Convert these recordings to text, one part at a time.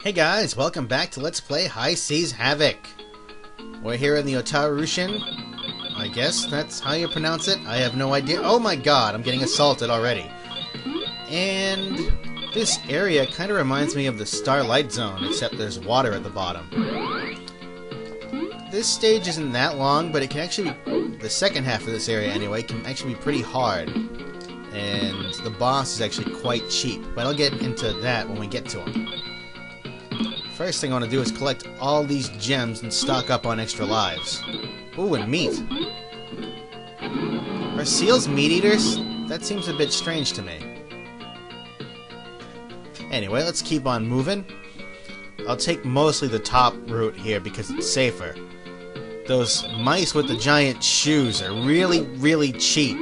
Hey guys, welcome back to Let's Play High Seas Havoc. We're here in the Otarucean. I guess that's how you pronounce it. I have no idea. Oh my god, I'm getting assaulted already. And this area kind of reminds me of the Starlight Zone, except there's water at the bottom. This stage isn't that long, but it can actually be, the second half of this area anyway, can actually be pretty hard. And the boss is actually quite cheap, but I'll get into that when we get to him. First thing I want to do is collect all these gems and stock up on extra lives. Ooh, and meat. Are seals meat eaters? That seems a bit strange to me. Anyway, let's keep on moving. I'll take mostly the top route here because it's safer. Those mice with the giant shoes are really cheap,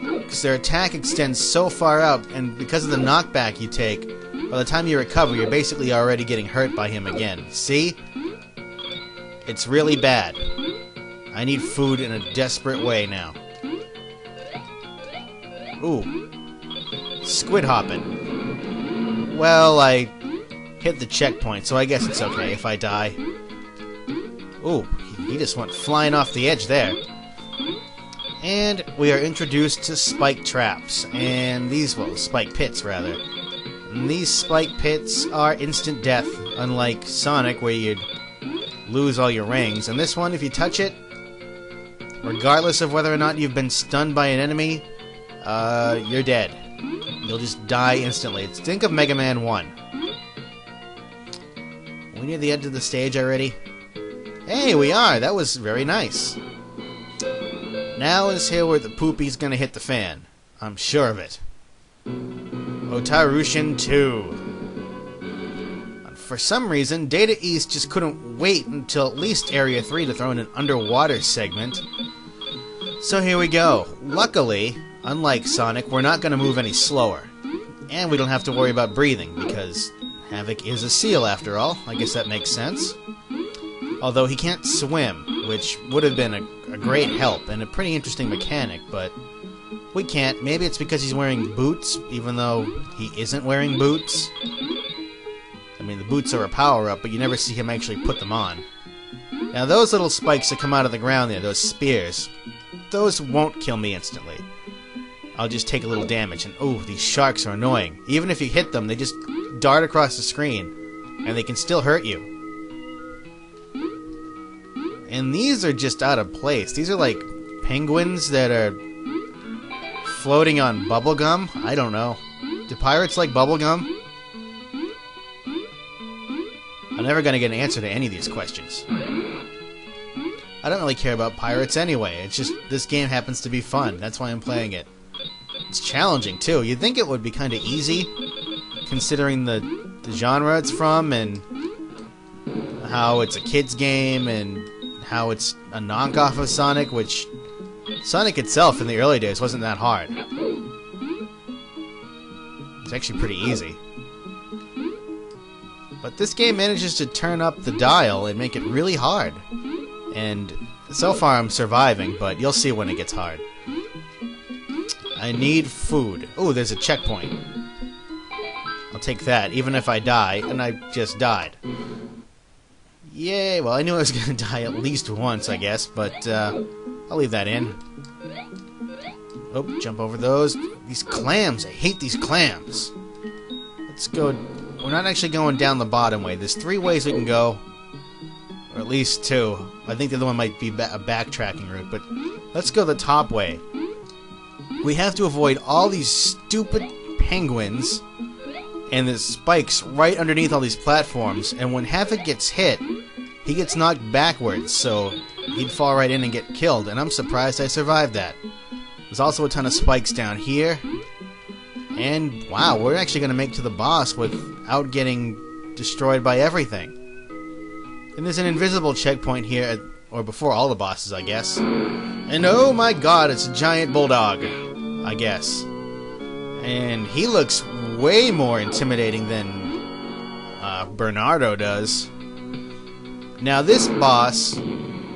because their attack extends so far out, and because of the knockback you take, by the time you recover, you're basically already getting hurt by him again. See? It's really bad. I need food in a desperate way now. Ooh. Squid hopping. Well, I hit the checkpoint, so I guess it's okay if I die. Ooh, he just went flying off the edge there. And we are introduced to spike traps, and these, well, spike pits rather. And these spike pits are instant death, unlike Sonic where you'd lose all your rings. And this one, if you touch it, regardless of whether or not you've been stunned by an enemy, you're dead. You'll just die instantly. Think of Mega Man 1. We near the end of the stage already? Hey, we are! That was very nice. Now is here where the poopy's gonna hit the fan. I'm sure of it. Otarucean 2. For some reason, Data East just couldn't wait until at least Area 3 to throw in an underwater segment. So here we go. Luckily, unlike Sonic, we're not gonna move any slower. And we don't have to worry about breathing, because Havoc is a seal after all. I guess that makes sense. Although he can't swim, which would have been a great help and a pretty interesting mechanic, but we can't. Maybe it's because he's wearing boots, even though he isn't wearing boots. I mean, the boots are a power-up, but you never see him actually put them on. Now, those little spikes that come out of the ground there, those spears, those won't kill me instantly. I'll just take a little damage, and ooh, these sharks are annoying. Even if you hit them, they just dart across the screen, and they can still hurt you. And these are just out of place. These are like penguins that are floating on bubblegum? I don't know. Do pirates like bubblegum? I'm never going to get an answer to any of these questions. I don't really care about pirates anyway. It's just this game happens to be fun. That's why I'm playing it. It's challenging too. You'd think it would be kind of easy, considering the genre it's from and how it's a kid's game and how it's a knockoff of Sonic, which Sonic itself in the early days wasn't that hard. It's actually pretty easy. But this game manages to turn up the dial and make it really hard. And so far I'm surviving, but you'll see when it gets hard. I need food. Oh, there's a checkpoint. I'll take that, even if I die, and I just died. Yay, well, I knew I was going to die at least once, I guess, but I'll leave that in. Oh, jump over those. These clams, I hate these clams. Let's go. We're not actually going down the bottom way. There's 3 ways we can go, or at least 2. I think the other one might be a backtracking route, but let's go the top way. We have to avoid all these stupid penguins and the spikes right underneath all these platforms, and when Havoc gets hit, he gets knocked backwards, so he'd fall right in and get killed, and I'm surprised I survived that. There's also a ton of spikes down here, and wow, we're actually going to make it to the boss without getting destroyed by everything. And there's an invisible checkpoint here, or before all the bosses, I guess. And oh my god, it's a giant bulldog, I guess. And he looks way more intimidating than Bernardo does. Now this boss,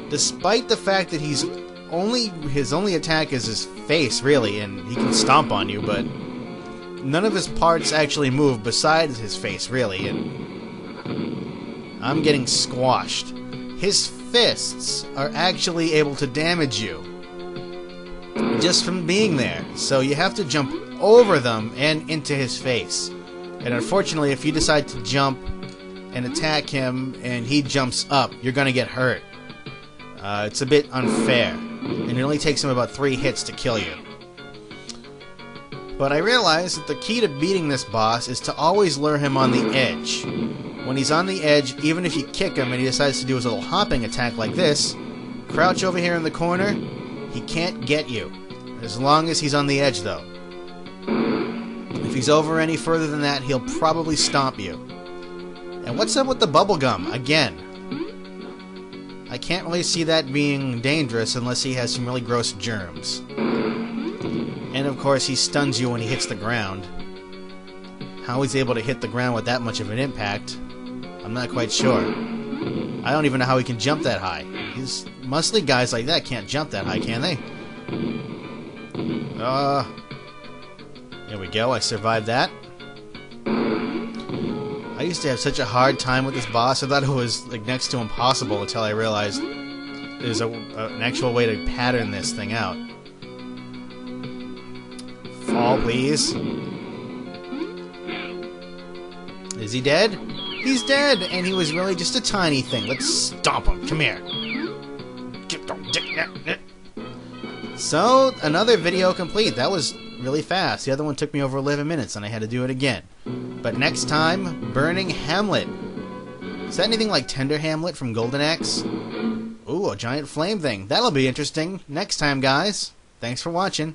despite the fact that his only attack is his face, really, and he can stomp on you, but none of his parts actually move besides his face, really, and I'm getting squashed. His fists are actually able to damage you just from being there. So you have to jump over them and into his face. And unfortunately, if you decide to jump and attack him and he jumps up, you're going to get hurt. It's a bit unfair. And it only takes him about 3 hits to kill you. But I realized that the key to beating this boss is to always lure him on the edge. When he's on the edge, even if you kick him and he decides to do his little hopping attack like this, crouch over here in the corner, he can't get you. As long as he's on the edge, though. If he's over any further than that, he'll probably stomp you. And what's up with the bubblegum? Again. I can't really see that being dangerous unless he has some really gross germs. And of course, he stuns you when he hits the ground. How he's able to hit the ground with that much of an impact, I'm not quite sure. I don't even know how he can jump that high. Mostly guys like that can't jump that high, can they? There we go, I survived that. I used to have such a hard time with this boss. I thought it was like next to impossible until I realized there's an actual way to pattern this thing out. Fall, please. Is he dead? He's dead, and he was really just a tiny thing. Let's stomp him. Come here. So, another video complete. That was really fast. The other one took me over 11 minutes, and I had to do it again. But next time, Burning Hamlet. Is that anything like Tender Hamlet from Golden Axe? Ooh, a giant flame thing. That'll be interesting. Next time, guys. Thanks for watching.